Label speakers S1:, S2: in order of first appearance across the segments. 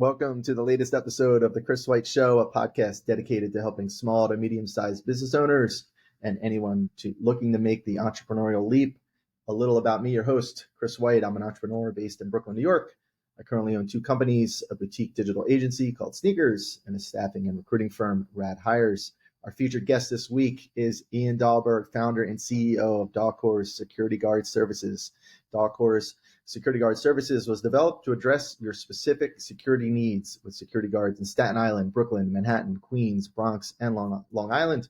S1: Welcome to the latest episode of The Chris White Show, a podcast dedicated to helping small to medium-sized business owners and anyone looking to make the entrepreneurial leap. A little about me, your host, Chris White. I'm an entrepreneur based in Brooklyn, New York. I currently own two companies, a boutique digital agency called Sneakers and a staffing and recruiting firm, Rad Hires. Our featured guest this week is Ian Dahlberg, founder and CEO of Dahlcore Security Guard Services. Dahlcore Security Guard Services was developed to address your specific security needs with security guards in Staten Island, Brooklyn, Manhattan, Queens, Bronx, and Long Island.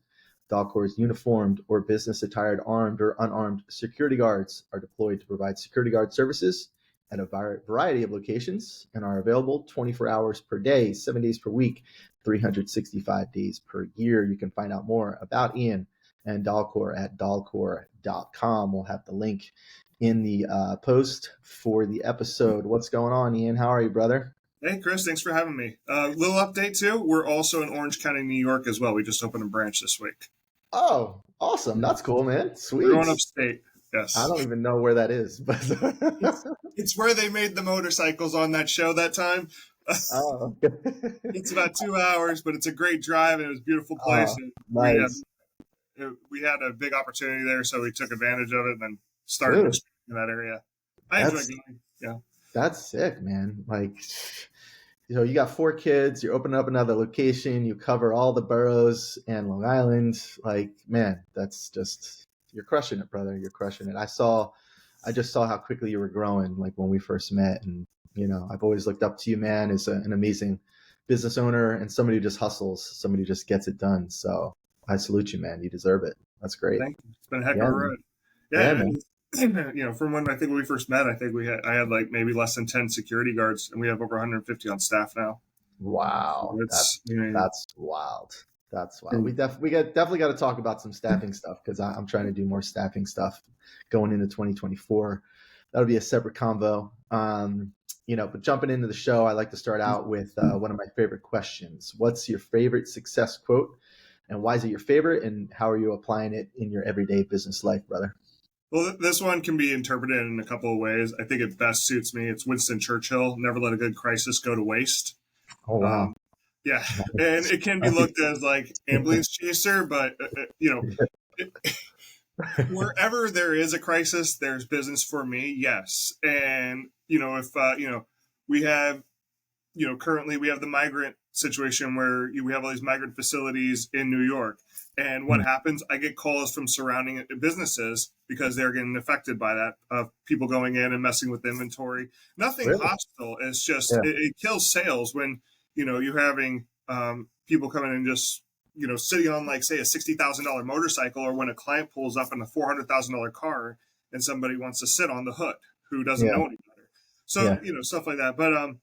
S1: Dahlcore's uniformed or business-attired armed or unarmed security guards are deployed to provide security guard services at a variety of locations and are available 24 hours per day, 7 days per week, 365 days per year. You can find out more about Ian and Dahlcore at dahlcore.com. We'll have the link in the post for the episode. What's going on, Ian? How are you, brother?
S2: Hey, Chris. Thanks for having me. Little update, too. We're also in Orange County, New York, as well. We just opened a branch this week.
S1: Oh, awesome. That's cool, man. Sweet.
S2: We're going upstate. Yes.
S1: I don't even know where that is, but
S2: it's where they made the motorcycles on that show that time.
S1: Oh.
S2: It's about 2 hours, but it's a great drive, and it was a beautiful place.
S1: Nice.
S2: We had a big opportunity there, so we took advantage of it and then started in that area. I enjoy going. Yeah.
S1: That's sick, man. Like, you got 4 kids, you're opening up another location, you cover all the boroughs and Long Island. Like, man, that's just, you're crushing it, brother. You're crushing it. I just saw how quickly you were growing, like when we first met. And, I've always looked up to you, man, as an amazing business owner and somebody who just hustles, somebody who just gets it done. So I salute you, man. You deserve it. That's great.
S2: Thank you. It's been a heck of a ride.
S1: Yeah, man.
S2: From when I think when we first met, I had like maybe less than 10 security guards, and we have over 150 on staff now.
S1: Wow, that's wild. That's wild. We definitely got to talk about some staffing stuff because I'm trying to do more staffing stuff going into 2024. That'll be a separate convo. But jumping into the show, I like to start out with one of my favorite questions. What's your favorite success quote, and why is it your favorite, and how are you applying it in your everyday business life, brother?
S2: Well, this one can be interpreted in a couple of ways. I think it best suits me. It's Winston Churchill, never let a good crisis go to waste.
S1: Oh, wow.
S2: Yeah. And it can be looked as like ambulance chaser, but, wherever there is a crisis, there's business for me. Yes. And, if, we have, currently we have the migrant situation where we have all these migrant facilities in New York. And what happens, I get calls from surrounding businesses because they're getting affected by that, of people going in and messing with inventory. Nothing hostile. It's just, it kills sales when, you're having people coming in just, sitting on, like, say, a $60,000 motorcycle, or when a client pulls up in a $400,000 car and somebody wants to sit on the hood who doesn't know any better. So, stuff like that. But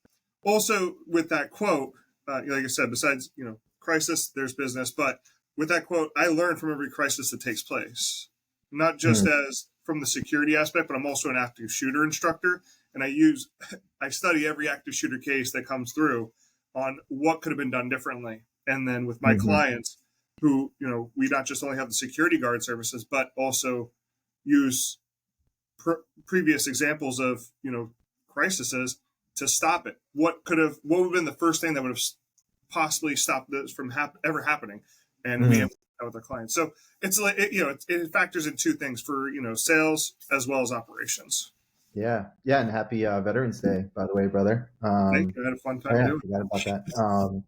S2: also with that quote, like I said, besides, crisis, there's business. But with that quote, I learn from every crisis that takes place, not just as from the security aspect, but I'm also an active shooter instructor. And I study every active shooter case that comes through on what could have been done differently. And then with my clients who, we not just only have the security guard services, but also use previous examples of, crises to stop it. What would have been the first thing that would have possibly stopped this from ever happening? And be able to do that with our clients. So it's like, it factors in 2 things for, sales as well as operations.
S1: Yeah. And happy Veterans Day, by the way, brother.
S2: Thank you. I had a fun time doing it.
S1: I forgot about that.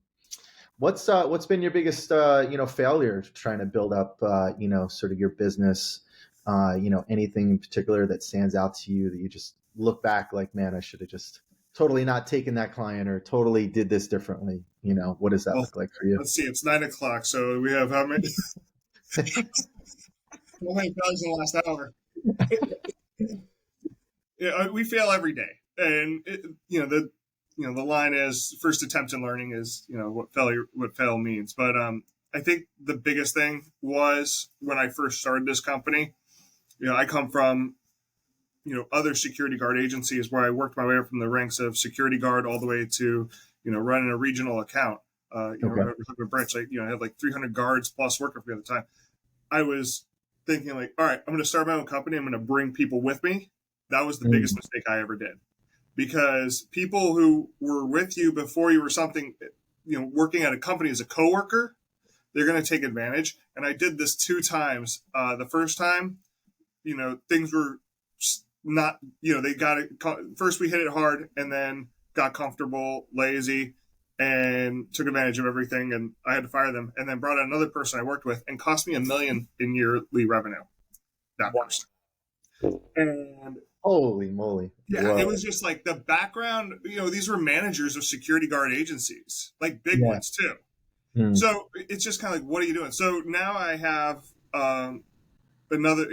S1: What's been your biggest, failure trying to build up, sort of your business, anything in particular that stands out to you that you just look back like, man, I should have just totally not taken that client or totally did this differently. What does that look like for you?
S2: Let's see. It's 9:00. So we have how many? How many times in the last hour? We fail every day. And, the line is first attempt in learning is, what fail means. But I think the biggest thing was when I first started this company, I come from, other security guard agencies where I worked my way up from the ranks of security guard all the way to, running a regional account. A branch, I had like 300 guards plus working for me at the time. I was thinking like, all right, I'm going to start my own company. I'm going to bring people with me. That was the biggest mistake I ever did, because people who were with you before you were something, working at a company as a coworker, they're going to take advantage. And I did this 2 times. The first time, things were not, they got it. First we hit it hard and then got comfortable, lazy, and took advantage of everything. And I had to fire them, and then brought in another person I worked with, and cost me $1 million in yearly revenue. That person. And
S1: holy moly.
S2: yeah,
S1: Whoa.
S2: it was just like the background, these were managers of security guard agencies, like big ones too. So it's just kind of like, what are you doing? So now I have another,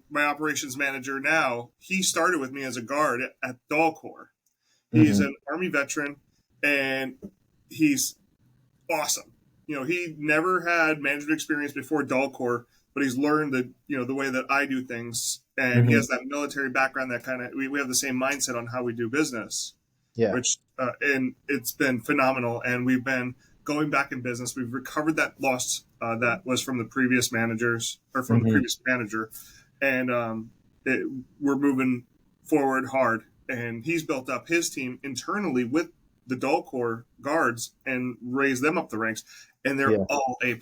S2: my operations manager now, he started with me as a guard at Dahlcore. He's an Army veteran, and he's awesome. He never had management experience before Dahlcore, but he's learned the way that I do things. And he has that military background, that kind of, we have the same mindset on how we do business, which, and it's been phenomenal. And we've been going back in business. We've recovered that loss that was from the previous managers, or from the previous manager. And we're moving forward hard. And he's built up his team internally with the Dahlcore guards and raised them up the ranks. And they're all A+.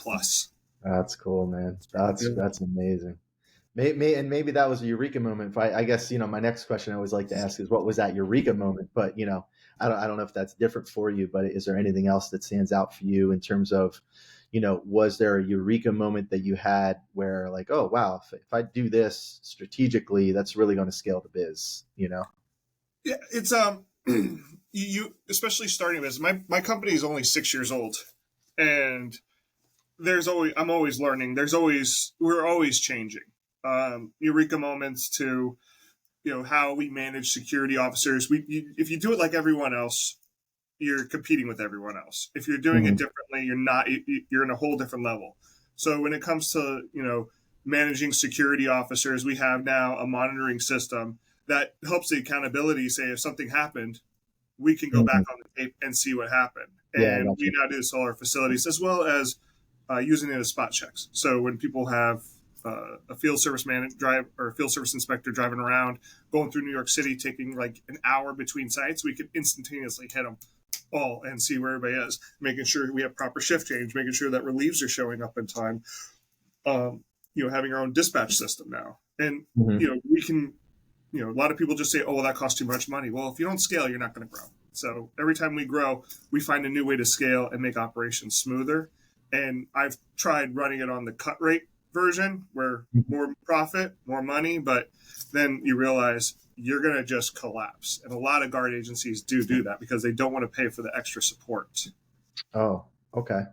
S1: That's cool, man. That's amazing. Maybe that was a eureka moment. I guess, my next question I always like to ask is, what was that eureka moment? But, I don't know if that's different for you, but is there anything else that stands out for you in terms of, was there a eureka moment that you had where, like, oh, wow, if I do this strategically, that's really going to scale the biz, Yeah,
S2: it's, you, especially starting this, my company is only 6 years old, and I'm always learning. We're always changing. Eureka moments to, how we manage security officers. If you do it like everyone else, you're competing with everyone else. If you're doing it differently, you're in a whole different level. So when it comes to, managing security officers, we have now a monitoring system that helps the accountability. Say if something happened, we can go back on the tape and see what happened. And we now do this all our facilities, as well as using it as spot checks. So when people have a field service or a field service inspector driving around, going through New York City, taking like an hour between sites, we can instantaneously hit them all and see where everybody is, making sure we have proper shift change, making sure that relieves are showing up in time. Having our own dispatch system now. And, we can, a lot of people just say, oh, well, that costs too much money. Well, if you don't scale, you're not going to grow. So every time we grow, we find a new way to scale and make operations smoother. And I've tried running it on the cut rate version, where more profit, more money, but then you realize you're going to just collapse. And a lot of guard agencies do that because they don't want to pay for the extra support.
S1: Oh, okay.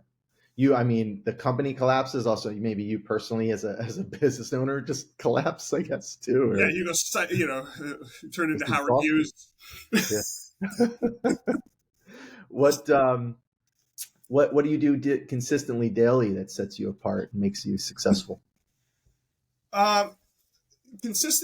S1: The company collapses. Also, maybe you personally as a business owner just collapse, I guess, too. Or...
S2: Yeah, turn into Howard Hughes.
S1: What do you do consistently daily that sets you apart and makes you successful?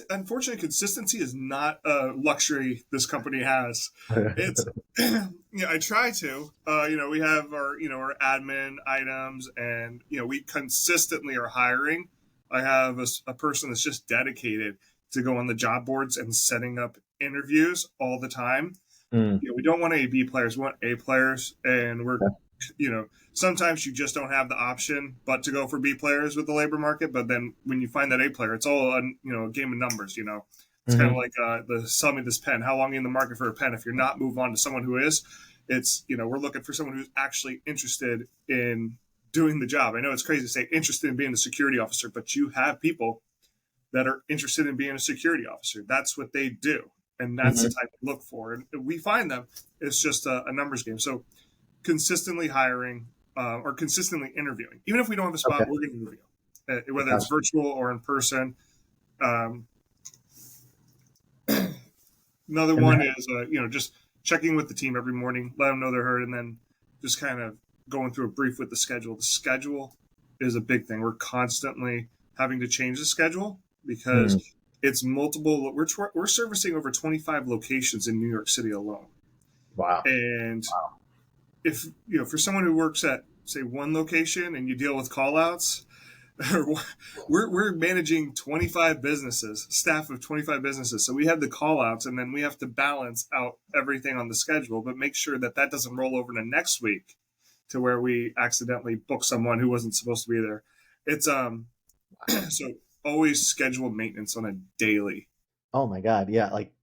S2: Unfortunately, consistency is not a luxury this company has. It's, I try to, we have our admin items, and, we consistently are hiring. I have a person that's just dedicated to go on the job boards and setting up interviews all the time. We don't want any B players, we want A players, and we're, sometimes you just don't have the option but to go for B players with the labor market. But then when you find that A player, it's all a game of numbers. It's kind of like sell me this pen. How long are you in the market for a pen? If you're not, move on to someone who is. It's we're looking for someone who's actually interested in doing the job. I know it's crazy to say interested in being a security officer, but you have people that are interested in being a security officer. That's what they do, and that's the type we look for. And we find them. It's just a numbers game. So consistently hiring or consistently interviewing. Even if we don't have a spot, we're going to interview, whether it's virtual or in person. Another one is, just checking with the team every morning, let them know they're heard, and then just kind of going through a brief with the schedule. The schedule is a big thing. We're constantly having to change the schedule because it's multiple. We're servicing over 25 locations in New York City alone.
S1: Wow.
S2: And if, for someone who works at, say, one location and you deal with call outs, we're managing 25 businesses, staff of 25 businesses. So we have the call outs, and then we have to balance out everything on the schedule, but make sure that that doesn't roll over to next week to where we accidentally book someone who wasn't supposed to be there. It's so always schedule maintenance on a daily.
S1: Oh my God. Yeah. Like,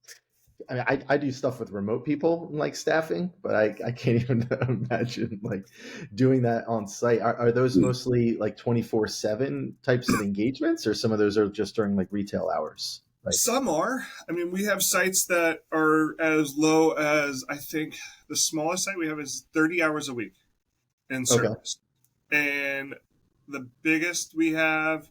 S1: I mean, I do stuff with remote people like staffing, but I can't even imagine like doing that on site. Are those mostly like 24/7 types of engagements, or some of those are just during like retail hours? Like,
S2: Some are. I mean, we have sites that are as low as, I think the smallest site we have is 30 hours a week in
S1: okay.
S2: service. And the biggest we have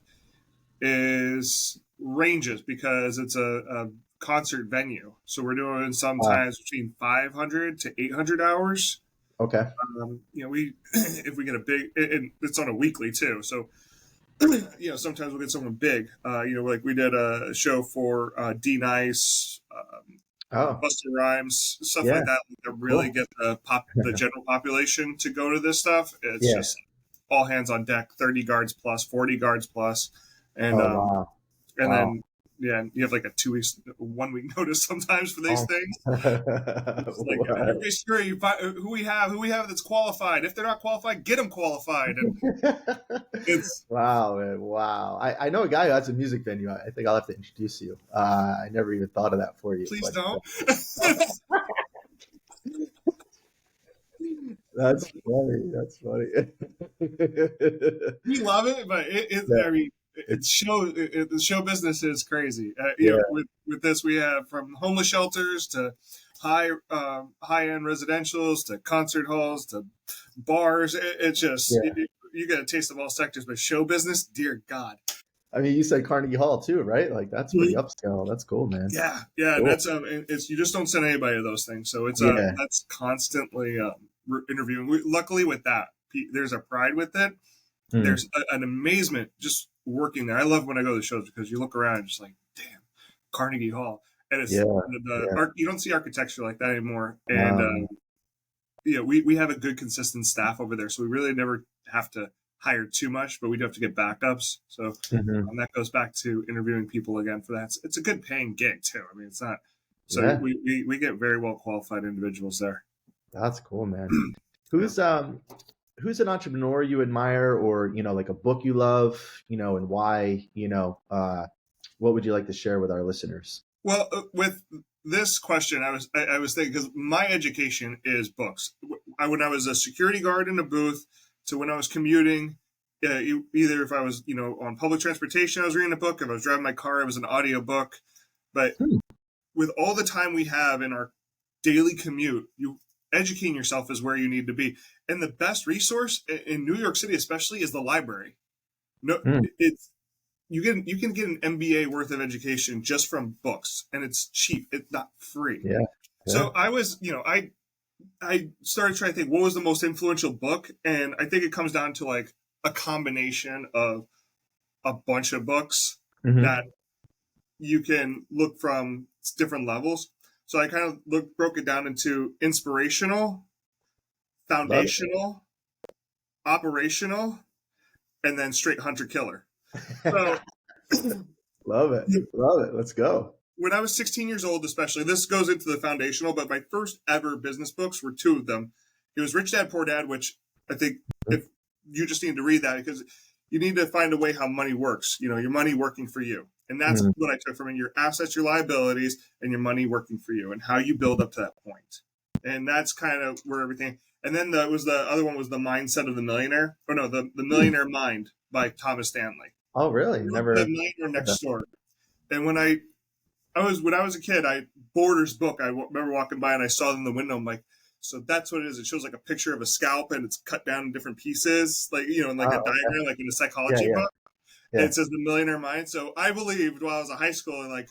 S2: is ranges because it's a concert venue. So we're doing
S1: Uh,
S2: sometimes between 500 to 800 hours.
S1: okay.
S2: We if we get a big, and it's on a weekly too. So sometimes we'll get someone big. Like we did a show for D Nice,
S1: Oh,
S2: Buster Rhymes, stuff
S1: yeah.
S2: like that. To really
S1: Cool.
S2: get the general population to go to this stuff. It's
S1: Yeah.
S2: just all hands on deck, 30 guards plus, 40 guards plus, and
S1: Oh,
S2: um,
S1: wow.
S2: and
S1: Wow.
S2: then you have like a 2 weeks, 1 week notice sometimes for these
S1: Oh.
S2: things. It's like
S1: Wow.
S2: everybody's sure who we have that's qualified. If they're not qualified, get them qualified. And it's
S1: Wow, man. Wow. I know a guy who has a music venue. I think I'll have to introduce you. I never even thought of that for you,
S2: please
S1: but
S2: don't.
S1: that's funny. That's funny.
S2: We love it, but
S1: Yeah,
S2: I mean,
S1: it's
S2: the show business is crazy.
S1: yeah,
S2: With this, we have from homeless shelters to high end residentials to concert halls to bars. It's just
S1: yeah.
S2: you get a taste of all sectors, but show business, dear God.
S1: I mean, you said Carnegie Hall too, right? Like that's pretty upscale. That's cool, man.
S2: Yeah,
S1: Cool.
S2: that's it's you just don't send anybody to those things, so it's
S1: Yeah.
S2: that's constantly interviewing. Luckily, with that, there's a pride with it.
S1: Hmm.
S2: There's an amazement just working there. I love when I go to the shows because you look around and just like, damn, Carnegie Hall, and it's
S1: Yeah.
S2: the
S1: Yeah.
S2: art. You don't see architecture like that anymore, and
S1: Um,
S2: we have a good consistent staff over there, so we really never have to hire too much, but we do have to get backups. So
S1: mhm.
S2: that goes back to interviewing people again for that. It's a good paying gig too. I mean, it's not. So
S1: Yeah.
S2: we get very well qualified individuals there.
S1: That's cool, man. Who's um who's an entrepreneur you admire, or like a book you love, and why, what would you like to share with our listeners?
S2: Well, with this question, I was thinking because my education is books. When I was a security guard in a booth, to when I was commuting, either if I was on public transportation, I was reading a book. If I was driving my car, it was an audio book. But
S1: Hmm.
S2: with all the time we have in our daily commute, you educating yourself is where you need to be. And the best resource in New York City, especially, is the library. No,
S1: Hmm.
S2: it's you can get an MBA worth of education just from books, and it's cheap. It's not free.
S1: Yeah. Yeah.
S2: So I was, I started trying to think what was the most influential book, and I think it comes down to like a combination of a bunch of books
S1: Hmm.
S2: that you can look from different levels. So I kind of broke it down into inspirational,
S1: Love
S2: foundational, operational, and then straight hunter killer.
S1: it.
S2: So
S1: Love it. Love it. Let's go.
S2: when I was 16 years old, especially, this goes into the foundational, but my first ever business books were two of them. It was Rich Dad Poor Dad, which I think if you just need to read that because you need to find a way how money works, your money working for you. And that's
S1: Mhm.
S2: what I took from it, your assets, your liabilities, and your money working for you and how you build up to that point. And that's kind of where everything. And then the other one was The Mindset of the Millionaire. Oh no, the
S1: Hmm.
S2: Millionaire Mind by Thomas Stanley.
S1: Oh, really?
S2: The
S1: Never
S2: Millionaire
S1: heard that.
S2: Next Door. And when I was a kid, I Borders book. I remember walking by and I saw it in the window. I'm like, so that's what it is. It shows like a picture of a scalp and it's cut down in different pieces, like in like a
S1: Oh, okay.
S2: diagram, like in a
S1: Yeah.
S2: psychology
S1: Yeah.
S2: book. And
S1: Yeah.
S2: it says the Millionaire Mind. So I believed while I was a high schooler, like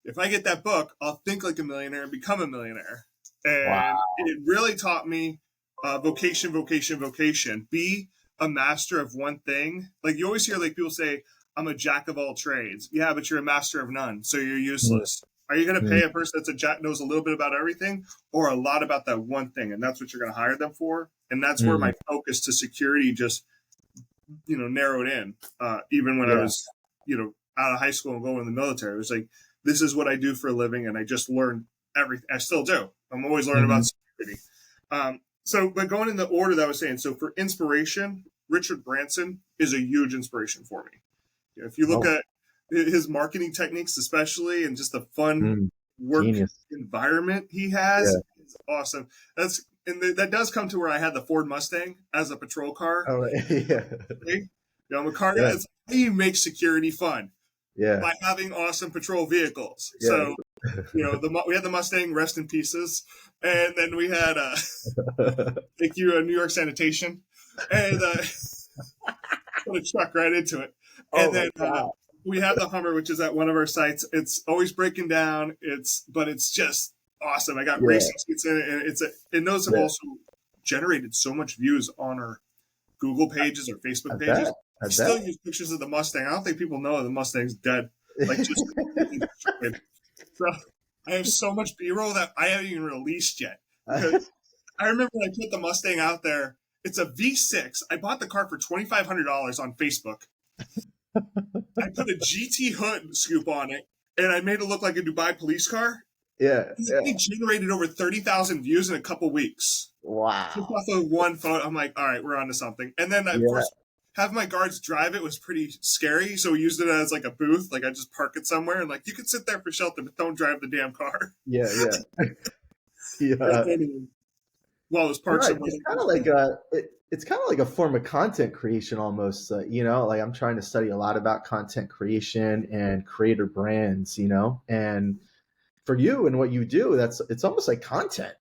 S2: if I get that book, I'll think like a millionaire and become a millionaire. And
S1: Wow.
S2: it really taught me vocation, vocation, vocation. Be a master of one thing. Like you always hear like people say, I'm a jack of all trades. Yeah, but you're a master of none, so you're useless. Are you going to
S1: Mhm.
S2: pay a person that's a jack knows a little bit about everything, or a lot about that one thing, and that's what you're going to hire them for? And that's where
S1: Mhm.
S2: my focus to security just narrowed in. Even when I was, out of high school and going in the military, it was like, this is what I do for a living. And I just learned everything. I still do. I'm always learning about security. But going in the order that I was saying, so for inspiration, Richard Branson is a huge inspiration for me. If you look at his marketing techniques, especially, and just the fun work environment he has, it's awesome. That does come to where I had the Ford Mustang as a patrol car.
S1: Oh, yeah.
S2: I'm a car guy. It's how do you make security fun?
S1: Yeah.
S2: By having awesome patrol vehicles. Yeah. So, we had the Mustang, rest in pieces. And then we had, thank you, New York Sanitation. And put a truck right into it. And then we have the Hummer, which is at one of our sites. It's always breaking down. But it's just awesome. I got racing seats in it. And those have also generated so much views on our Google pages or Facebook pages. I still use pictures of the Mustang. I don't think people know the Mustang's dead. Like just so I have so much B-roll that I haven't even released yet. Because I remember when I put the Mustang out there. It's a V6. I bought the car for $2,500 on Facebook. I put a GT hood scoop on it, and I made it look like a Dubai police car.
S1: Yeah.
S2: It generated over 30,000 views in a couple weeks.
S1: Wow.
S2: Just off of one photo, I'm like, all right, we're on to something. And then, of course, have my guards drive it was pretty scary, so we used it as like a booth. Like I just park it somewhere, and like you can sit there for shelter, but don't drive the damn car.
S1: Yeah.
S2: Well, it's parked somewhere.
S1: It's kind of like it's kind of like a form of content creation almost. Like I'm trying to study a lot about content creation and creator brands. And for you and what you do, it's almost like content.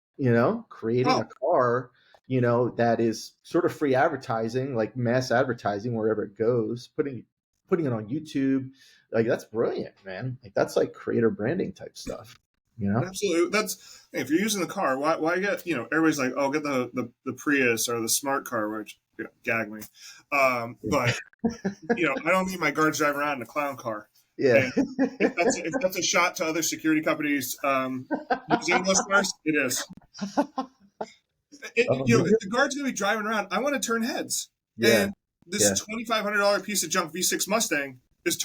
S1: Creating a car. That is sort of free advertising, like mass advertising wherever it goes, putting it on YouTube. Like that's brilliant, man. Like that's like creator branding type stuff,
S2: Absolutely. That's, if you're using the car, why get, everybody's like, oh, get the Prius or the smart car, which gag me. But I don't need my guards driving around in a clown car.
S1: Yeah.
S2: If that's a shot to other security companies using those cars, it is. If the guard's going to be driving around, I want to turn heads. Yeah. And this $2,500 piece of junk V6 Mustang is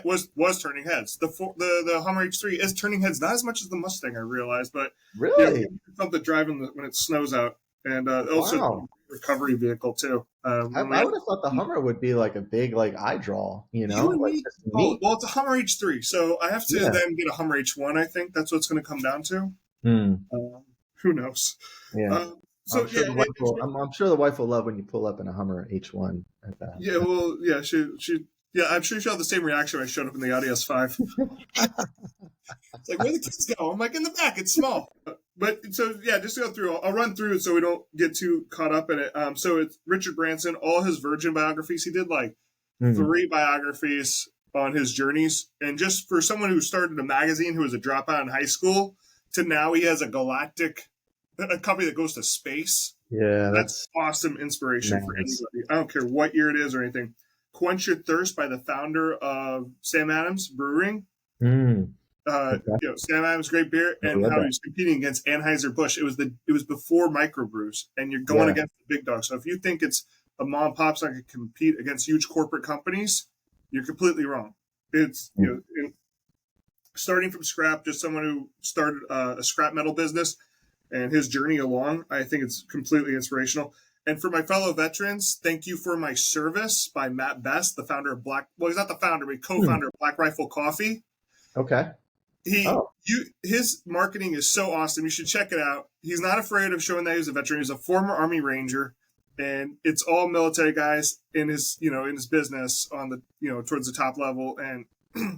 S2: was turning heads. The Hummer H3 is turning heads, not as much as the Mustang, I realized, but
S1: really
S2: something driving when it snows out, and also a recovery vehicle too.
S1: I would have thought the Hummer would be like a big eye draw,
S2: well, it's a Hummer H3, so I have to then get a Hummer H1. I think that's what it's going to come down to. Who knows?
S1: Yeah. So I'm sure the wife will love when you pull up in a Hummer H1 at that.
S2: Yeah, well, yeah, I'm sure she'll have the same reaction when I showed up in the Audi S5. It's like, where the kids go? I'm like, in the back, it's small. But so just to go through, I'll run through it so we don't get too caught up in it. So it's Richard Branson, all his Virgin biographies. He did like 3 biographies on his journeys, and just for someone who started a magazine, who was a dropout in high school, to now he has a company that goes to space.
S1: Yeah,
S2: that's awesome inspiration for anybody. I don't care what year it is or anything. Quench Your Thirst by the founder of Sam Adams Brewing. Sam Adams, great beer, and how he was competing against Anheuser-Busch. It was before microbrews, and you're going against the big dogs. So if you think it's a mom and pop's not going to compete against huge corporate companies, you're completely wrong. It's starting from scrap, just someone who started a scrap metal business. And his journey along, I think it's completely inspirational. And for my fellow veterans, Thank You for My Service by Matt Best, the founder of he's not the founder, but co-founder of Black Rifle Coffee.
S1: Okay.
S2: His marketing is so awesome. You should check it out. He's not afraid of showing that he's a veteran. He's a former Army Ranger, and it's all military guys in his business on the, towards the top level, and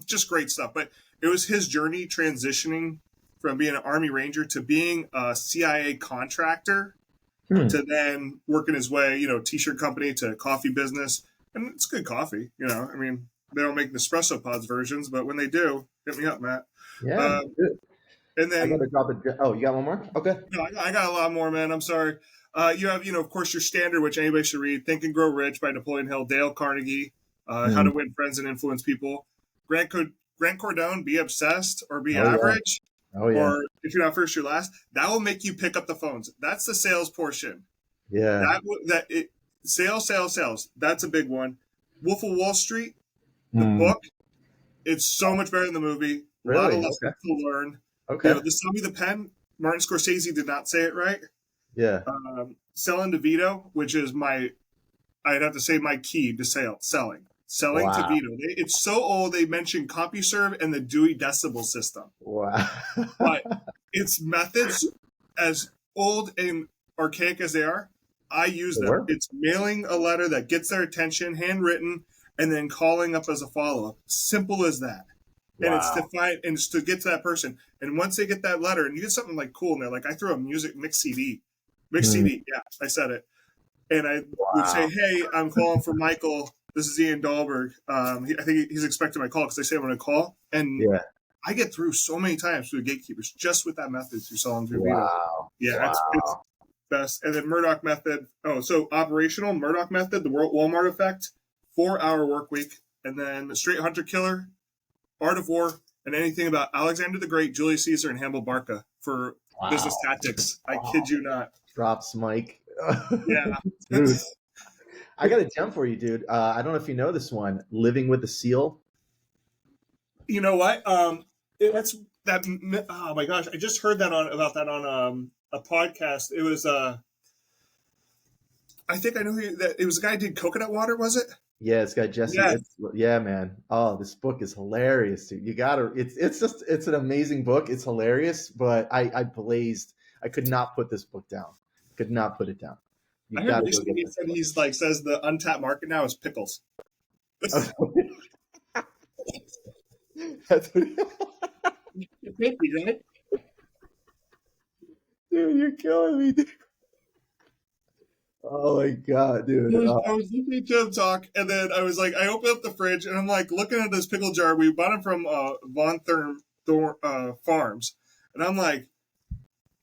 S2: just great stuff. But it was his journey transitioning from being an Army Ranger to being a CIA contractor to then working his way, t-shirt company to coffee business. And it's good coffee, I mean, they don't make Nespresso Pods versions, but when they do, hit me up, Matt.
S1: Yeah.
S2: And then,
S1: I gotta drop it. Oh, you got one more? Okay.
S2: No, I got a lot more, man. I'm sorry. You have, of course, your standard, which anybody should read, Think and Grow Rich by Napoleon Hill, Dale Carnegie, How to Win Friends and Influence People. Grant Cardone, Be Obsessed or Be Average.
S1: Oh, yeah.
S2: Or if you're not first, you're last. That will make you pick up the phones. That's the sales portion.
S1: Yeah.
S2: Sales. That's a big one. Wolf of Wall Street, the
S1: Mm,
S2: book, it's so much better than the movie. A lot of
S1: really?
S2: lessons
S1: Okay.
S2: to learn.
S1: Okay.
S2: The Sell Me the Pen, Martin Scorsese did not say it right.
S1: Yeah.
S2: Selling to Vito, which is I'd have to say my key to selling. Selling to
S1: Wow.
S2: Vito. It's so old, they mentioned CompuServe and the Dewey Decimal System.
S1: Wow.
S2: But its methods, as old and archaic as they are, I use
S1: They
S2: them.
S1: were?
S2: It's mailing a letter that gets their attention, handwritten, and then calling up as a follow up. Simple as that. And it's to
S1: Wow.
S2: find and it's to get to that person. And once they get that letter, and you get something like cool in there, like I threw a music mix CD. Mix
S1: Mm,
S2: CD, yeah, I said it. And I would say,
S1: wow.
S2: "Hey, I'm calling for Michael. This is Ian Dahlberg. I think he's expecting my call because they say I'm going to call." And
S1: Yeah.
S2: I get through so many times through the gatekeepers just with that method through selling through Vito.
S1: Wow.
S2: Yeah, it's
S1: Wow.
S2: best. And then Murdoch method. Oh, so operational Murdoch method, the Walmart effect, 4-hour work week, and then the straight hunter killer, art of war, and anything about Alexander the Great, Julius Caesar, and Hannibal Barca for business
S1: Wow.
S2: tactics. I
S1: Wow.
S2: kid you not.
S1: Drops Mike.
S2: Yeah.
S1: Dude, I got a gem for you, dude. I don't know if you know this one. Living with a Seal.
S2: You know what? That's that. Oh my gosh! I just heard that about that on a podcast. It was I think I knew that it was a guy who did coconut water. Was it?
S1: Yeah, it's got Jesse.
S2: Yes.
S1: Yeah, man. Oh, this book is hilarious, dude. You gotta. It's an amazing book. It's hilarious, but I blazed. I could not put this book down. Could not put it down.
S2: I
S1: You
S2: heard
S1: gotta go
S2: recently
S1: get
S2: he
S1: this
S2: said
S1: book.
S2: he's like says the untapped market now is pickles.
S1: That's what,
S2: Right?
S1: dude, you're killing me, dude. Oh my god, dude.
S2: I was listening to him talk, and then I was like, I opened up the fridge, and I'm like looking at this pickle jar. We bought it from Von Farms, and I'm like,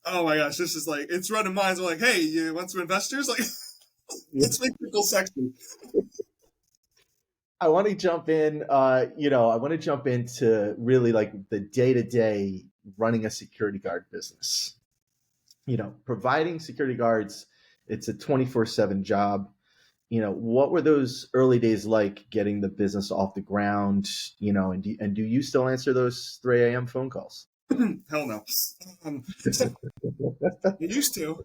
S2: oh my gosh, this is like it's running minds. I'm like, hey, you want some investors? Like, let's make pickles sexy.
S1: I want to jump in. I want to jump into really like the day to day running a security guard business. Providing security guards. It's a 24/7 job. What were those early days like getting the business off the ground? And do you still answer those 3 a.m. phone calls?
S2: Hell no. Um, it used to.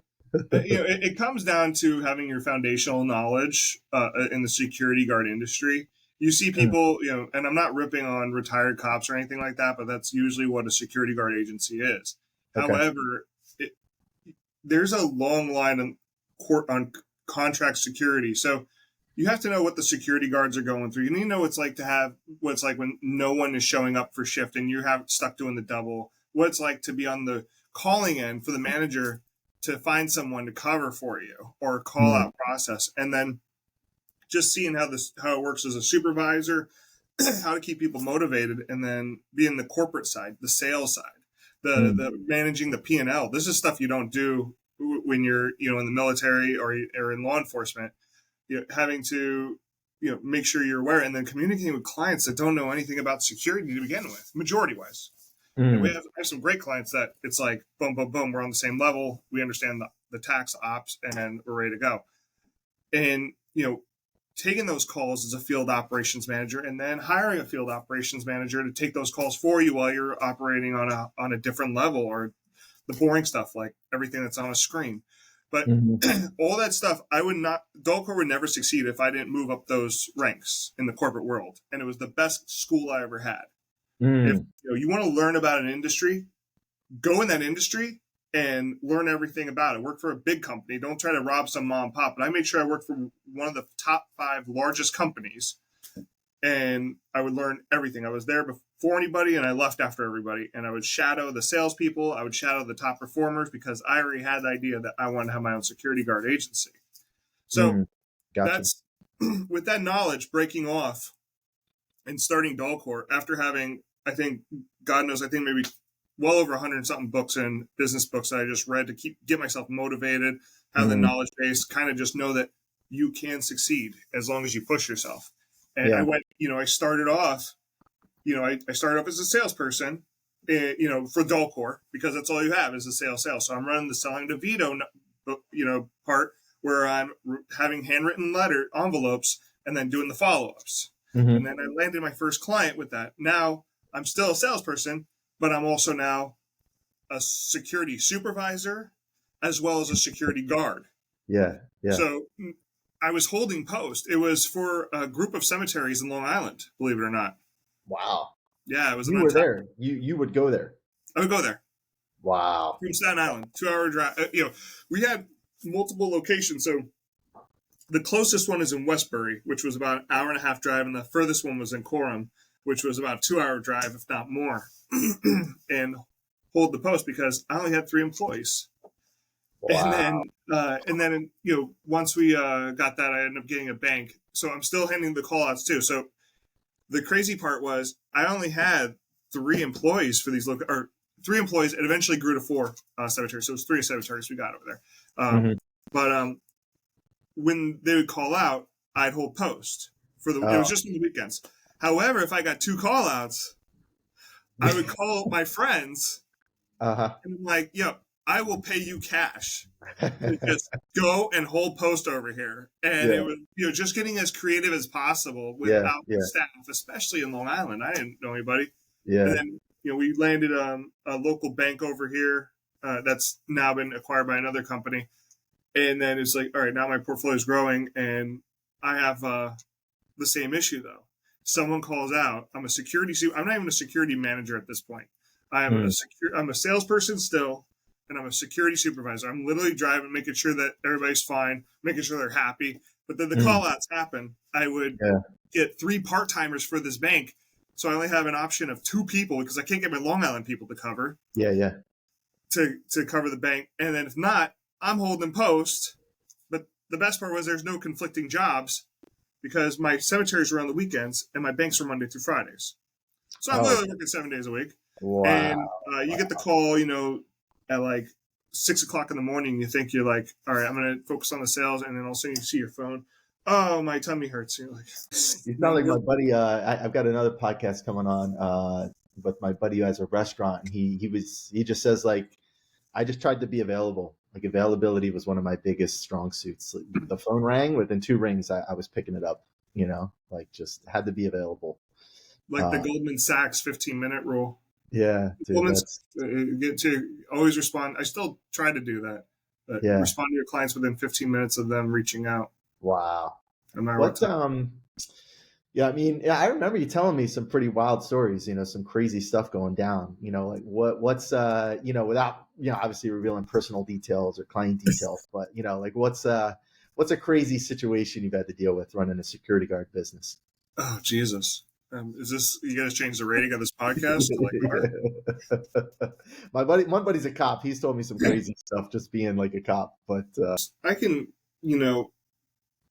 S2: It comes down to having your foundational knowledge in the security guard industry. You see people, and I'm not ripping on retired cops or anything like that, but that's usually what a security guard agency is.
S1: Okay.
S2: However, there's a long line on contract security, so you have to know what the security guards are going through. You need to know what it's like when no one is showing up for shift and you have stuck doing the double. What it's like to be on the calling end for the manager to find someone to cover for you or call
S1: Mm,
S2: out process, and then just seeing how it works as a supervisor, how to keep people motivated, and then being the corporate side, the sales side,
S1: mm,
S2: the managing the P&L. This is stuff you don't do when you're in the military or in law enforcement. Having to make sure you're aware, and then communicating with clients that don't know anything about security to begin with, majority wise. And we
S1: mm,
S2: have some great clients that it's like boom, boom, boom. We're on the same level. We understand the tax ops, and then we're ready to go. And taking those calls as a field operations manager, and then hiring a field operations manager to take those calls for you while you're operating on a different level, or the boring stuff like everything that's on a screen. But
S1: mm,
S2: all that stuff, Dahlcore would never succeed if I didn't move up those ranks in the corporate world. And it was the best school I ever had. If
S1: mm.
S2: you want to learn about an industry, go in that industry and learn everything about it. Work for a big company. Don't try to rob some mom and pop. But I made sure I worked for one of the top 5 largest companies, and I would learn everything. I was there before anybody, and I left after everybody. And I would shadow the salespeople. I would shadow the top performers because I already had the idea that I wanted to have my own security guard agency. So
S1: Gotcha.
S2: that's with that knowledge, breaking off and starting Dahlcore after having, I think, God knows, I think maybe well over 100 something books and business books that I just read to get myself motivated, have the
S1: Mm,
S2: knowledge base, kind of just know that you can succeed as long as you push yourself. And I
S1: yeah.
S2: went, I started off, I started off as a salesperson, for Dahlcore, because that's all you have is a sales. So I'm running the selling to Vito, part where I'm having handwritten envelopes and then doing the follow-ups.
S1: Mm-hmm.
S2: And then I landed my first client with that. Now I'm still a salesperson, but I'm also now a security supervisor as well as a security guard.
S1: Yeah. Yeah.
S2: So I was holding post. It was for a group of cemeteries in Long Island, believe it or not.
S1: Wow.
S2: Yeah, it was.
S1: You were there. You would go there.
S2: I would go there.
S1: Wow.
S2: From Staten Island, 2-hour drive. We had multiple locations. So the closest one is in Westbury, which was about an hour and a half drive, and the furthest one was in Coram, which was about a 2-hour drive, if not more. And hold the post because I only had 3 employees.
S1: Wow.
S2: And then once we got that, I ended up getting a bank. So I'm still handling the call outs too. So the crazy part was I only had 3 employees for these 3 employees. It eventually grew to 4 cemeteries. So it was 3 cemeteries we got over there.
S1: Mm-hmm.
S2: But when they would call out, I'd hold post for it was just on the weekends. However, if I got 2 call outs, I would call my friends and I'm like, yo, I will pay you cash to just go and hold post over here. And it was, just getting as creative as possible without staff, especially in Long Island. I didn't know anybody.
S1: Yeah.
S2: And then, we landed a local bank over here that's now been acquired by another company. And then it's like, all right, now my portfolio is growing and I have the same issue though. Someone calls out, I'm not even a security manager at this point. I'm a salesperson still. And I'm a security supervisor. I'm literally driving, making sure that everybody's fine, making sure they're happy. But then the call outs happen. I would get 3 part-timers for this bank. So I only have an option of 2 people because I can't get my Long Island people to cover.
S1: Yeah.
S2: To cover the bank. And then if not, I'm holding post. But the best part was there's no conflicting jobs because my cemeteries were on the weekends and my banks were Monday through Fridays. So I'm literally working 7 days a week.
S1: Wow.
S2: And you get the call, at like 6 o'clock in the morning, you think you're like, all right, I'm going to focus on the sales. And then all of a sudden you see your phone. Oh, my tummy hurts. You're like,
S1: you sound like my buddy. I've got another podcast coming on with my buddy who has a restaurant. And he just says like, I just tried to be available. Like availability was one of my biggest strong suits. The phone rang within 2 rings. I was picking it up, like just had to be available.
S2: Like the Goldman Sachs 15-minute rule.
S1: Yeah, dude,
S2: get to always respond. I still try to do that. But respond to your clients within 15 minutes of them reaching out.
S1: Wow.
S2: No matter what time.
S1: Yeah, I mean, I remember you telling me some pretty wild stories. Some crazy stuff going down. Like what's without obviously revealing personal details or client details, but like what's a crazy situation you've had to deal with running a security guard business?
S2: Oh Jesus. Is this you guys change the rating of this podcast?
S1: One buddy's a cop. He's told me some crazy stuff just being like a cop. But
S2: I can,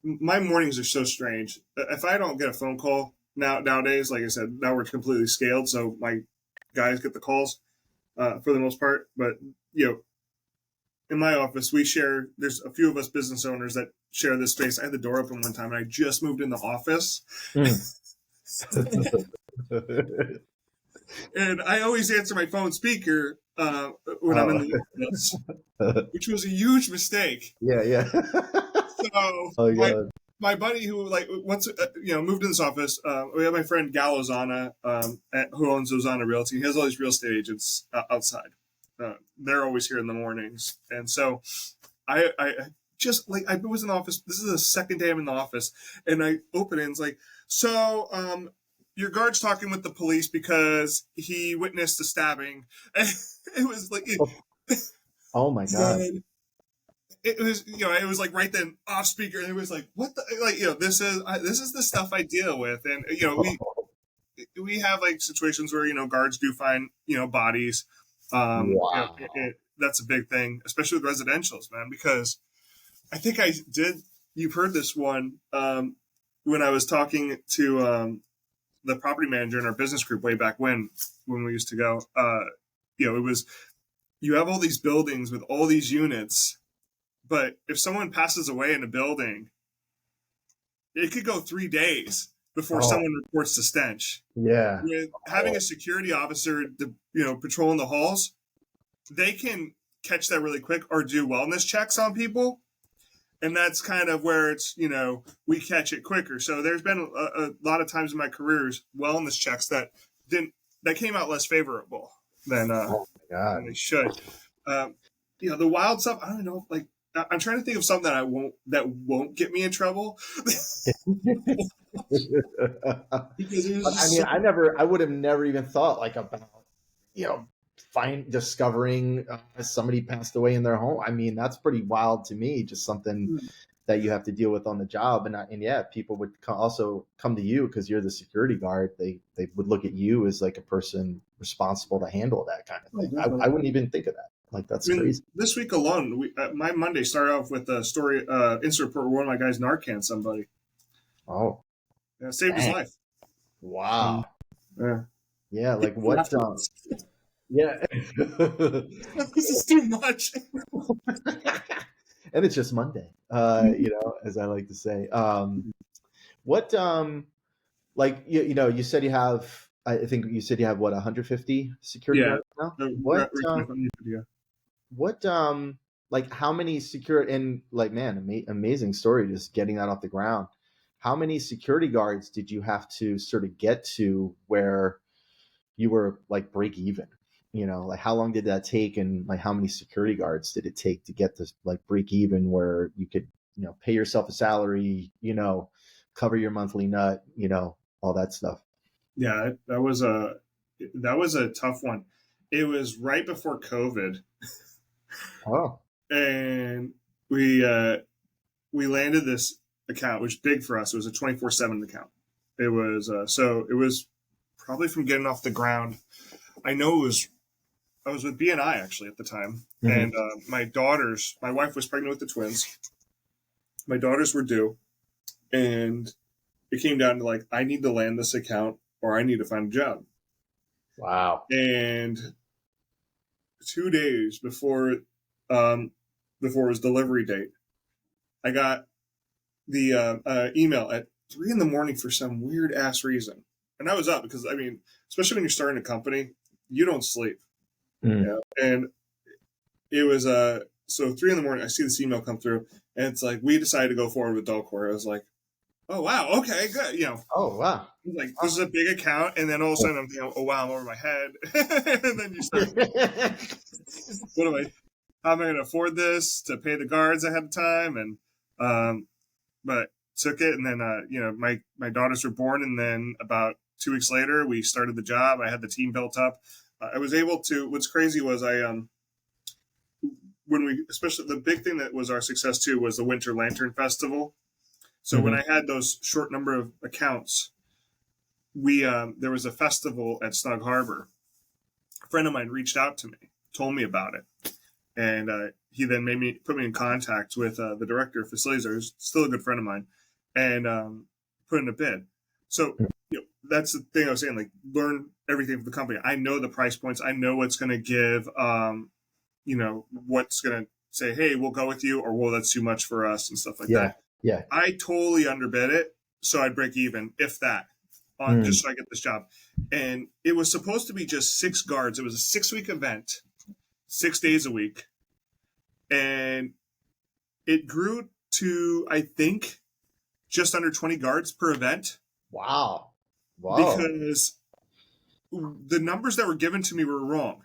S2: my mornings are so strange. If I don't get a phone call nowadays, like I said, now we're completely scaled, so my guys get the calls for the most part. But in my office, there's a few of us business owners that share this space. I had the door open one time, and I just moved in the office. And I always answer my phone speaker when I'm in the office, which was a huge mistake.
S1: Yeah.
S2: So my buddy who once moved in this office, we have my friend Gal Ozana, who owns Ozana Realty. He has all these real estate agents outside. They're always here in the mornings, and so I was in the office. This is the second day I'm in the office, and I open it and it's like, so your guard's talking with the police because he witnessed the stabbing. And it was like,
S1: oh my God.
S2: It was, it was like right then off speaker. And it was like, what the, this is the stuff I deal with. And, we have like situations where, guards do find, bodies.
S1: Wow.
S2: That's a big thing, especially with residentials, man, because I think you've heard this one when I was talking to the property manager in our business group way back when we used to go, it was, you have all these buildings with all these units, but if someone passes away in a building, it could go 3 days before someone reports the stench.
S1: Yeah.
S2: With having a security officer, patrolling the halls, they can catch that really quick or do wellness checks on people. And that's kind of where it's, we catch it quicker. So there's been a lot of times in my careers, wellness checks that came out less favorable than they should. The wild stuff, I don't know, like, I'm trying to think of something that won't get me in trouble.
S1: I would have never even thought like about, discovering somebody passed away in their home. I mean, that's pretty wild to me. Just something that you have to deal with on the job, and people would also come to you because you're the security guard. They would look at you as like a person responsible to handle that kind of thing. I wouldn't even think of that. Like, that's crazy.
S2: This week alone, my Monday started off with a story, incident report where one of my guys Narcan somebody.
S1: Oh,
S2: yeah, saved his life.
S1: Wow. Yeah. Like what? Yeah.
S2: This is too much.
S1: And it's just Monday, as I like to say. What, like, you said you have, I think you said you have what, 150 security guards now? What, like, how many security, and like, man, amazing story, just getting that off the ground. How many security guards did you have to sort of get to where you were like break even? Like, how long did that take, and like how many security guards did it take to get this like break even where you could, pay yourself a salary, cover your monthly nut, all that stuff?
S2: Yeah, that was a tough one. It was right before COVID.
S1: Oh.
S2: And we landed this account, which was big for us. It was a 24/7 account. It was it was probably from getting off the ground. I know I was with BNI actually at the time, and my wife was pregnant with the twins. My daughters were due, and it came down to like, I need to land this account or I need to find a job.
S1: Wow.
S2: And 2 days before his delivery date, I got the email at 3 a.m. for some weird ass reason. And I was up because, I mean, especially when you're starting a company, you don't sleep. And it was so 3 a.m. I see this email come through, and it's like, we decided to go forward with Dahlcore. I was like, oh wow, okay, good.
S1: Oh wow.
S2: Like, this is a big account, and then all of a sudden I'm thinking, oh wow, I'm over my head. And then you start, how am I going to afford this to pay the guards ahead of time? And but took it, and then my daughters were born, and then about 2 weeks later we started the job. I had the team built up. I was able to. What's crazy was especially the big thing that was our success too was the Winter Lantern Festival. So when I had those short number of accounts, there was a festival at Snug Harbor. A friend of mine reached out to me, told me about it, and he then put me in contact with the director of facilities, who's still a good friend of mine, and put in a bid. So that's the thing I was saying, like, learn everything from the company. I know the price points. I know what's going to give, what's going to say, hey, we'll go with you, or, well, that's too much for us, and stuff like that.
S1: Yeah.
S2: I totally underbid it, so I'd break even, if that, just so I get this job. And it was supposed to be just 6 guards. It was a 6-week event, 6 days a week. And it grew to, I think, just under 20 guards per event.
S1: Wow.
S2: Because the numbers that were given to me were wrong.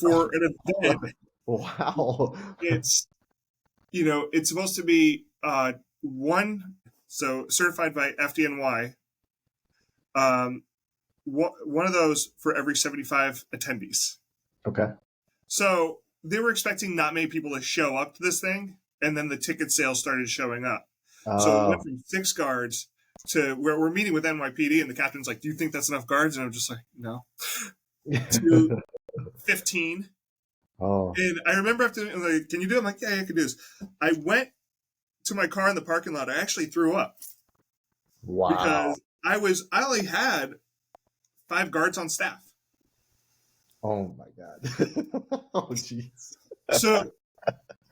S2: For an event.
S1: Wow.
S2: It's supposed to be so certified by FDNY. One of those for every 75 attendees.
S1: Okay.
S2: So they were expecting not many people to show up to this thing, and then the ticket sales started showing up. So it went from 6 guards to where we're meeting with NYPD, and the captain's like, do you think that's enough guards? And I'm just like, no. To 15.
S1: Oh.
S2: And I remember after, like, can you do it? I'm like, yeah, I can do this. I went to my car in the parking lot. I actually threw up.
S1: Wow.
S2: Because I only had 5 guards on staff.
S1: Oh my God. Oh jeez.
S2: So,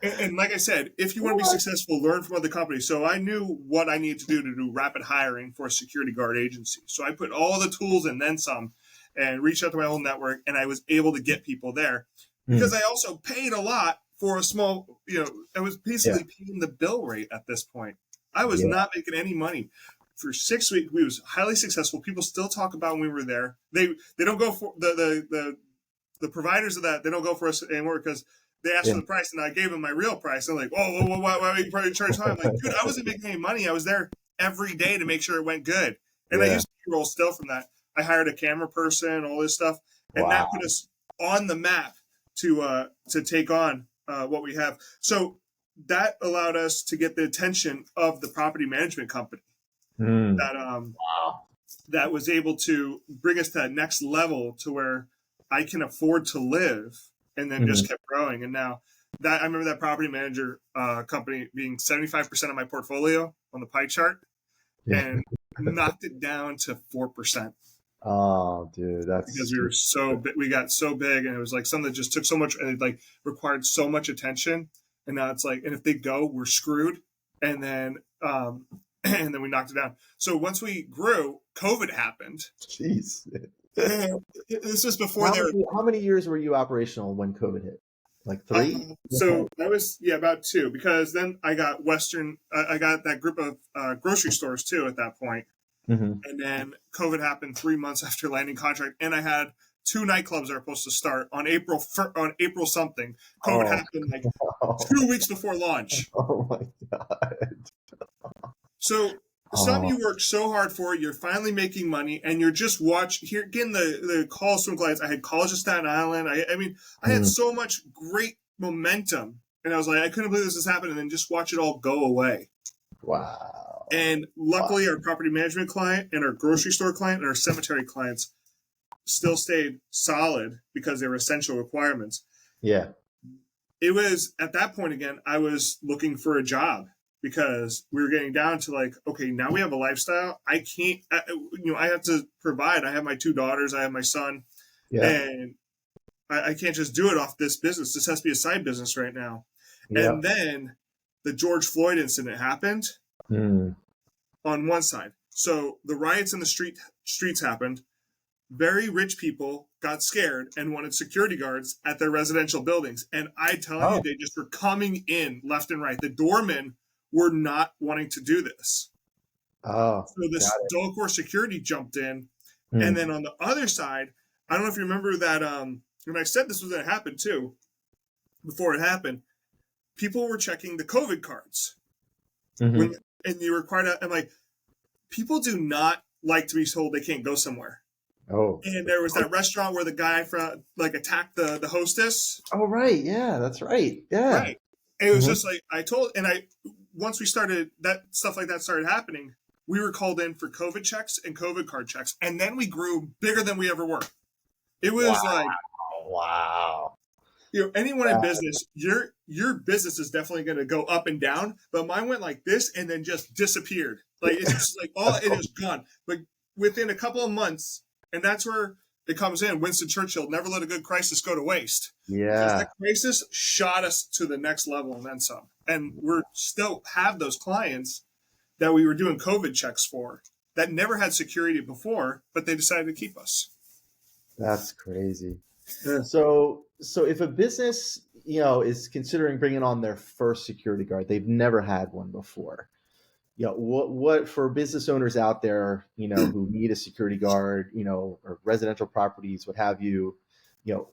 S2: and like I said, if you want to be successful, learn from other companies. So I knew what I needed to do rapid hiring for a security guard agency. So I put all the tools and then some, and reached out to my whole network, and I was able to get people there because I also paid a lot for a small, I was basically paying the bill rate at this point. I was not making any money. For 6 weeks, we was highly successful. People still talk about when we were there. They don't go for the providers of that. They don't go for us anymore because they asked for the price, and I gave them my real price. And they're like, "Whoa, why are you probably charge high?" I'm like, "Dude, I wasn't making any money. I was there every day to make sure it went good." And I used to roll still from that. I hired a camera person, all this stuff, and that put us on the map to take on what we have. So that allowed us to get the attention of the property management company that was able to bring us to that next level to where I can afford to live, and then just kept growing. And now that I remember that property manager company being 75% of my portfolio on the pie chart, and knocked it down to 4%.
S1: Oh, dude, that's
S2: because we were we got so big, and it was like something that just took so much, and it like required so much attention. And now it's like, and if they go, we're screwed. And then we knocked it down. So once we grew, COVID happened.
S1: Jeez.
S2: This was before
S1: how many years were you operational when COVID hit? Like 3?
S2: So that was about 2, because then I got I got that group of grocery stores too at that point. And then COVID happened 3 months after landing contract, and I had 2 nightclubs that were supposed to start on April something. COVID happened like 2 weeks before launch.
S1: Oh my God.
S2: So something you worked so hard for, you're finally making money, and you're just getting the calls from clients. I had calls to Staten Island. I had so much great momentum, and I was like, I couldn't believe this has happened, and then just watch it all go away.
S1: Wow.
S2: And luckily, our property management client and our grocery store client and our cemetery clients still stayed solid because they were essential requirements.
S1: Yeah. It
S2: was at that point, again, I was looking for a job because we were getting down to like, okay, now we have a lifestyle. I can't, I have to provide. I have my 2 daughters. I have my son. And I can't just do it off this business. This has to be a side business right now. And then the George Floyd incident happened on one side. So the riots in the streets happened. Very rich people got scared and wanted security guards at their residential buildings. And I tell you, they just were coming in left and right. The doormen were not wanting to do this. So this Dahlcore Security jumped in. And then on the other side, I don't know if you remember that when I said this was going to happen too, before it happened, people were checking the COVID cards. And you were I'm like, people do not like to be told they can't go somewhere. And there was that restaurant where the guy attacked the hostess.
S1: Oh, right. Yeah, that's right. Yeah.
S2: Right. And it was just like, once we started, that stuff like that started happening, we were called in for COVID checks and COVID card checks. And then we grew bigger than we ever were. It was
S1: wow.
S2: Anyone in business, your business is definitely going to go up and down, but mine went like this and then just disappeared. Like, it's just like all it is gone. But within a couple of months, and that's where it comes in. Winston Churchill, never let a good crisis go to waste.
S1: Yeah.
S2: That crisis shot us to the next level and then some. And we're still have those clients that we were doing COVID checks for that never had security before, but they decided to keep us.
S1: That's crazy. Yeah. So if a business, is considering bringing on their first security guard, they've never had one before. What for business owners out there, who need a security guard, or residential properties, what have you,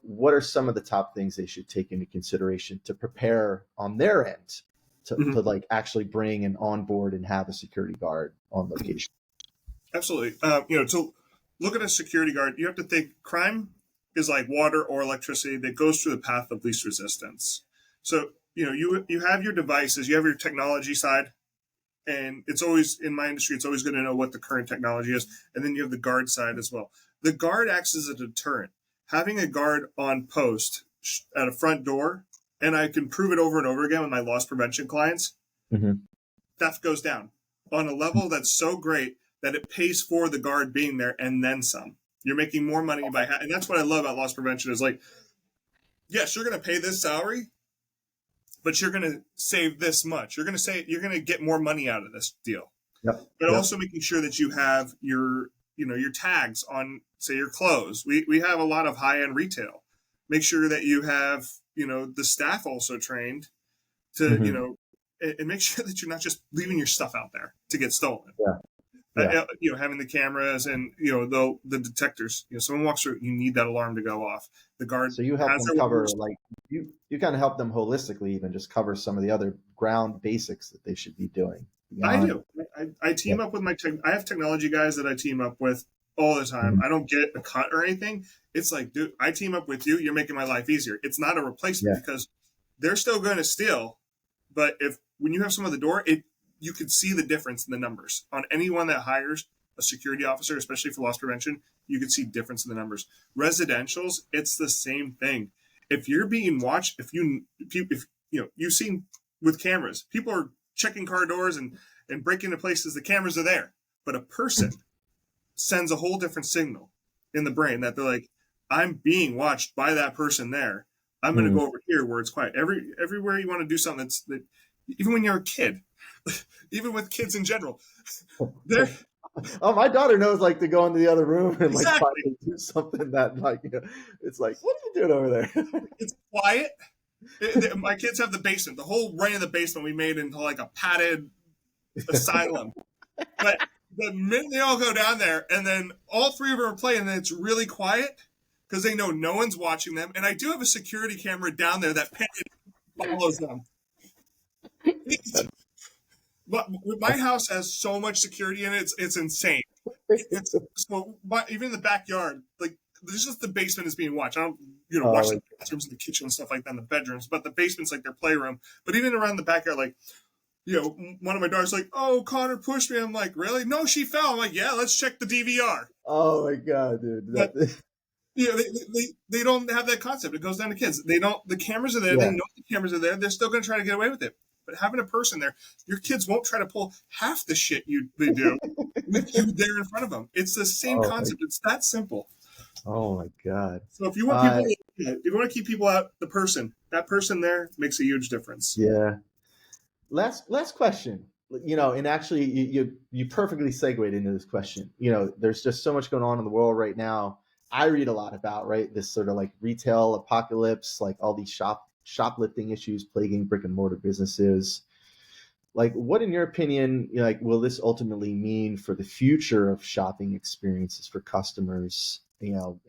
S1: what are some of the top things they should take into consideration to prepare on their end to like actually bring and onboard and have a security guard on location?
S2: Absolutely. To look at a security guard, you have to think crime is like water or electricity that goes through the path of least resistance. So, you have your devices, you have your technology side. And it's always, in my industry, it's always good to know what the current technology is. And then you have the guard side as well. The guard acts as a deterrent. Having a guard on post at a front door, and I can prove it over and over again with my loss prevention clients, theft goes down on a level that's so great that it pays for the guard being there and then some. You're making more money and that's what I love about loss prevention is like, yes, you're going to pay this salary, but you're going to save this much. You're going to get more money out of this deal. But also making sure that you have your tags on, say, your clothes. We have a lot of high-end retail. Make sure that you have the staff also trained to, and make sure that you're not just leaving your stuff out there to get stolen.
S1: Yeah. Yeah.
S2: Having the cameras and, the detectors, someone walks through, you need that alarm to go off. The guard.
S1: So you help them cover, like you kind of help them holistically, even just cover some of the other ground basics that they should be doing.
S2: I do. I team up with I have technology guys that I team up with all the time. I don't get a cut or anything. It's like, dude, I team up with you. You're making my life easier. It's not a replacement because they're still going to steal. But when you have someone at the door, you can see the difference in the numbers on anyone that hires a security officer, especially for loss prevention. You can see difference in the numbers. Residentials, it's the same thing. If you're being watched, if you've seen with cameras, people are checking car doors and breaking into places. The cameras are there, but a person sends a whole different signal in the brain that they're like, I'm being watched by that person there. I'm going to go over here where it's quiet. Everywhere you want to do something that even when you're a kid, even with kids in general,
S1: my daughter knows like to go into the other room and like
S2: exactly.
S1: try to do something that like it's like, what are you doing over there?
S2: It's quiet. My kids have the basement. The whole right of the basement we made into like a padded asylum. But the minute they all go down there, and then all three of them are playing, and then it's really quiet because they know no one's watching them. And I do have a security camera down there that follows them. But my house has so much security in it; it's insane. Even in the backyard, like there's just the basement is being watched. I don't, watch the bathrooms and the kitchen and stuff like that in the bedrooms, but the basement's like their playroom. But even around the backyard, like, one of my daughters like, oh, Connor pushed me. I'm like, really? No, she fell. I'm like, yeah, let's check the DVR.
S1: Oh my God, dude.
S2: But, they don't have that concept. It goes down to kids. The cameras are there. Yeah. They know the cameras are there. They're still going to try to get away with it. But having a person there, your kids won't try to pull half the shit they do with you there in front of them. It's the same concept. It's that simple.
S1: Oh my God.
S2: So if you want if you want to keep people out, that person there makes a huge difference.
S1: Yeah. Last question. And actually you perfectly segued into this question. There's just so much going on in the world right now. I read a lot about, right, this sort of like retail apocalypse, like all these shoplifting issues plaguing brick and mortar businesses. Like, what, in your opinion, will this ultimately mean for the future of shopping experiences for customers,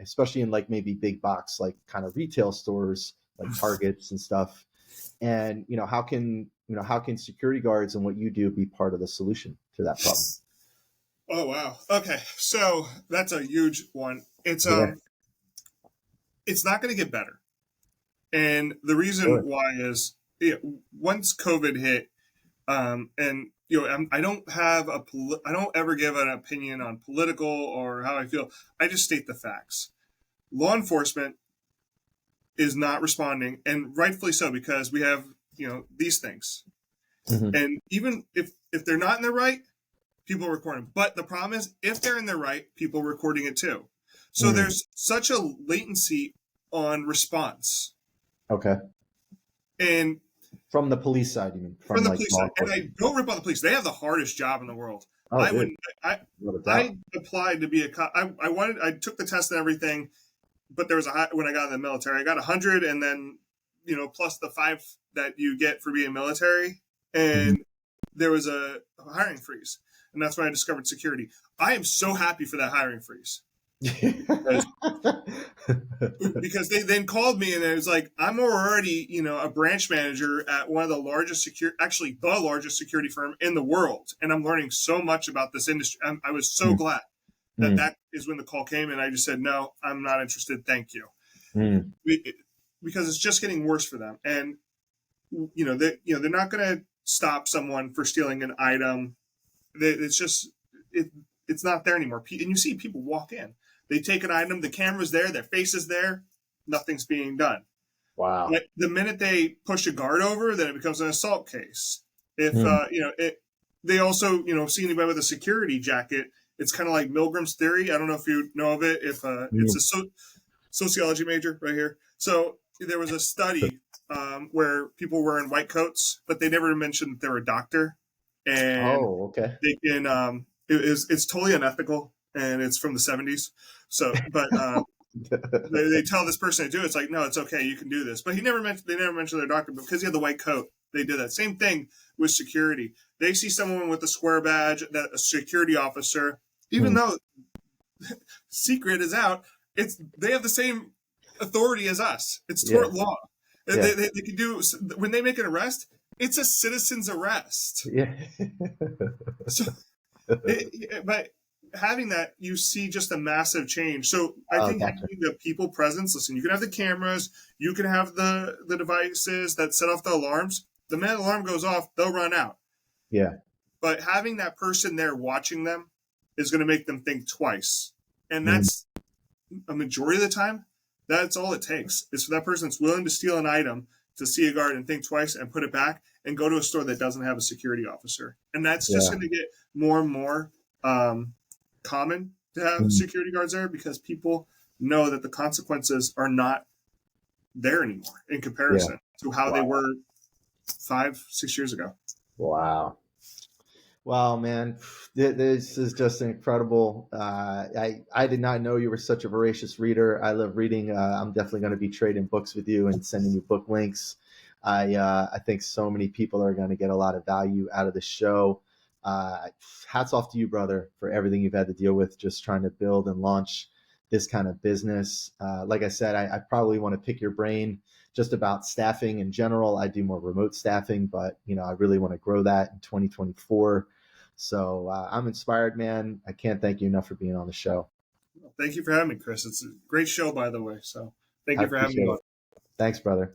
S1: especially in like maybe big box, like kind of retail stores, like Targets and stuff? And, how can security guards and what you do be part of the solution to that problem?
S2: Oh, wow. Okay. So that's a huge one. It's not going to get better. And the reason why is once COVID hit, and I don't ever give an opinion on political or how I feel. I just state the facts. Law enforcement is not responding, and rightfully so, because we have these things. Mm-hmm. And even if they're not in the right, people are recording. But the problem is, if they're in the right, people are recording it too. So there's such a latency on response.
S1: Okay.
S2: And
S1: from the police side, you mean?
S2: From the police side. And I don't rip on the police. They have the hardest job in the world. I applied to be a cop. I took the test and everything, but there was when I got in the military, I got 100, and then, plus the 5 that you get for being military. And there was a hiring freeze. And that's when I discovered security. I am so happy for that hiring freeze. Because they then called me and it was like, I'm already, a branch manager at one of the largest the largest security firm in the world. And I'm learning so much about this industry. I was so glad that is when the call came, and I just said, no, I'm not interested. Thank you. Because it's just getting worse for them. And, they're not going to stop someone for stealing an item. It's just, it's not there anymore. And you see people walk in. They take an item, the camera's there, their face is there, nothing's being done.
S1: Wow.
S2: But the minute they push a guard over, then it becomes an assault case. If, they also, see anybody with a security jacket, it's kind of like Milgram's theory. I don't know if you know of it. If it's a sociology major right here. So there was a study where people were in white coats, but they never mentioned that they were a doctor. And they can, it's totally unethical. And it's from the 70s. So, but they tell this person to do it. It's like, no, it's okay, you can do this. But they never mentioned their doctor, because he had the white coat. They did that same thing with security. They see someone with a square badge, that a security officer, even though secret is out, they have the same authority as us. It's tort law.
S1: Yeah.
S2: They can do, when they make an arrest, it's a citizen's arrest.
S1: Yeah.
S2: So, but having that, you see just a massive change. So I think having the people presence, listen, you can have the cameras, you can have the devices that set off the alarms. The minute the alarm goes off, they'll run out.
S1: Yeah.
S2: But having that person there watching them is going to make them think twice. And that's a majority of the time, that's all it takes, is for that person that's willing to steal an item to see a guard and think twice and put it back and go to a store that doesn't have a security officer. And that's just going to get more and more common to have security guards there, because people know that the consequences are not there anymore in comparison to how they were 5-6 years ago.
S1: Wow. Wow, man, this is just incredible. I did not know you were such a voracious reader. I love reading. I'm definitely going to be trading books with you and sending you book links. I think so many people are going to get a lot of value out of the show. Hats off to you, brother, for everything you've had to deal with just trying to build and launch this kind of business. Like I said, I probably want to pick your brain just about staffing in general. I do more remote staffing, but I really want to grow that in 2024. So I'm inspired, man. I can't thank you enough for being on the show.
S2: Thank you for having me, Chris. It's a great show, by the way. So thank you for having me on.
S1: Thanks, brother.